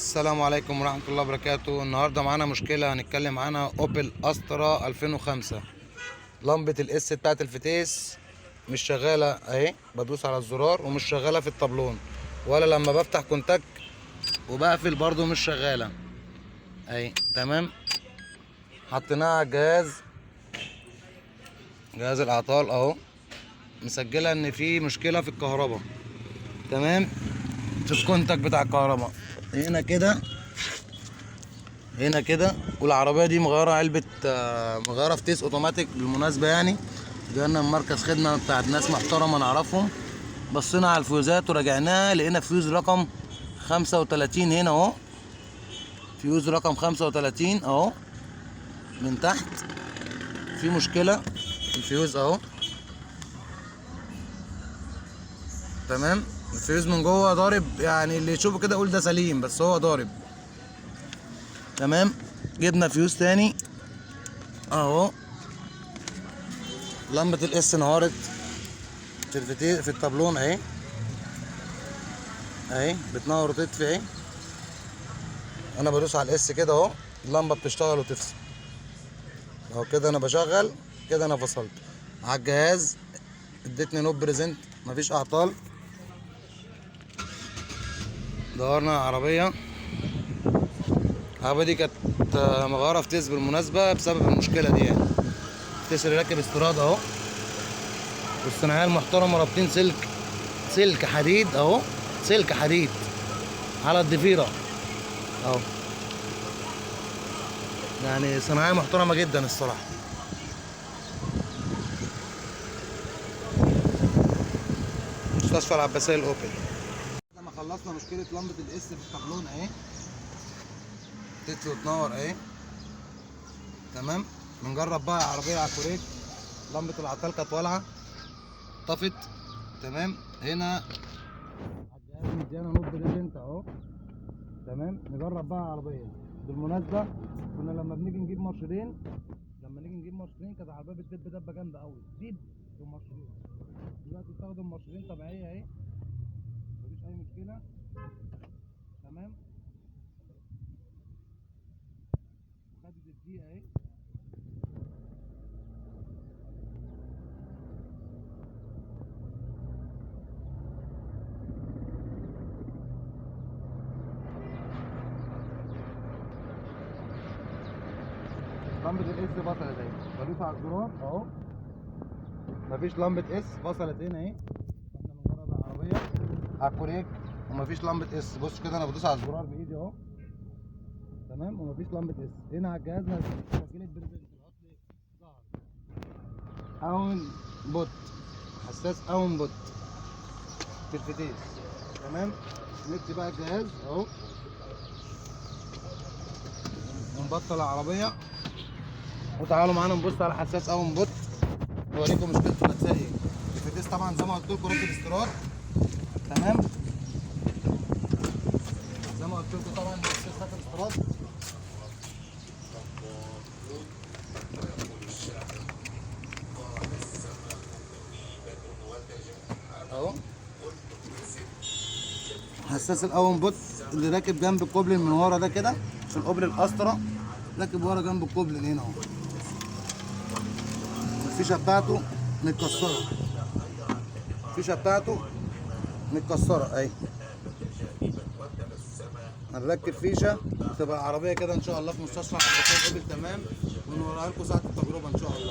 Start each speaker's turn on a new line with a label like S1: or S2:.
S1: السلام عليكم ورحمة الله وبركاته. النهاردة معانا مشكلة هنتكلم عنها. اوبل استرا 2005 لمبة الاس بتاعت الفتيس مش شغالة اهي، بدوس على الزرار ومش شغالة في الطابلون، ولا لما بفتح كونتاك وبقفل برضو مش شغالة اهي. تمام، حطيناها على جهاز الاعطال اهو، مسجلة ان في مشكلة في الكهرباء. تمام، في الكونتاك بتاع الكهرباء هنا كده. والعربيه دي مغيره علبه، مغيره فتيس اوتوماتيك بالمناسبه. يعني جانا من مركز خدمه بتاعت ناس محترمه نعرفهم، بصينا على الفيوزات وراجعناها، لقينا فيوز رقم 35 هنا اهو، فيوز رقم 35 اهو من تحت في مشكله الفيوز اهو. تمام، الفيوز من جوه ضارب، يعني اللي يشوفه كده يقول ده سليم بس هو ضارب. تمام، جبنا فيوز تاني اهو. لمبة الاس انهارت في الطابلون اهي بتنور وتطفي اهي. انا بدوس على الاس كده اهو، اللمبة بتشتغل وتفصل اهو كده. انا بشغل كده، انا فصلت على الجهاز، ادتني نوت بريزنت، مفيش اعطال. دورنا على العربية دي كانت مغيرة فتيس بالمناسبة بسبب المشكلة دي. يعني فتيس اللي راكب استيراد اهو، والصناعية المحترمة رابطين سلك حديد اهو، سلك حديد على الضفيرة اهو. يعني صناعية محترمة جدا الصراحة. مستشفى العباسية الأوبل. بعد ما خلصنا مشكلة لمبة الاس في الطابلون اهي، تطفي وتنور اهي. تمام، بنجرب بقى العربية على الكوريك. لمبة العطال كانت والعة، طفت. تمام، هنا على الجهاز مديانا نوت بريزنت اهو. تمام، نجرب بقى العربية. بالمناسبة كنا لما بنيجي نجيب مارشلين، كانت العربية بتدب دبة جامدة قوي، دب ومارشلين. دلوقتي بستخدم مارشلين طبيعية اهي، مفيش أي مشكلة. تمام، خدت الدقيقة اهي. لمبة الاس فصلت اهي، بدوس على الزرار اهو، مفيش لمبة اس، فصلت هنا اهي. احنا بنجرب العربية على الكوريك ومفيش لمبة اس. بص كده، انا بدوس على الزرار بايدي اهو. تمام، ومفيش لمبة اس. هنا على الجهاز سجلت بريزنت، العطل ظهر. اون بوت، حساس اون بوت في الفتيس. تمام، ندي بقى الجهاز اهو ونبطل العربية، وتعالوا معانا نبص على حساس اون بوت نوريكم مشكلته نفسها ايه. الفتيس طبعا زي ما قلت لكم راكب استيراد. تمام، زي ما قلت لكم طبعا الفتيس راكب استيراد اهو. حساس الاون بوت اللي راكب جنب الكوبلين من ورا ده كده، في الاوبل الاسترا، راكب ورا جنب الكوبلين هنا اهو. الفيشه بتاعته متكسره، اهي. هنركب فيشه تبقى العربيه كده ان شاء الله في مستشفى عباسية الأوبل. تمام، ونوريها لكم ساعه التجربه ان شاء الله.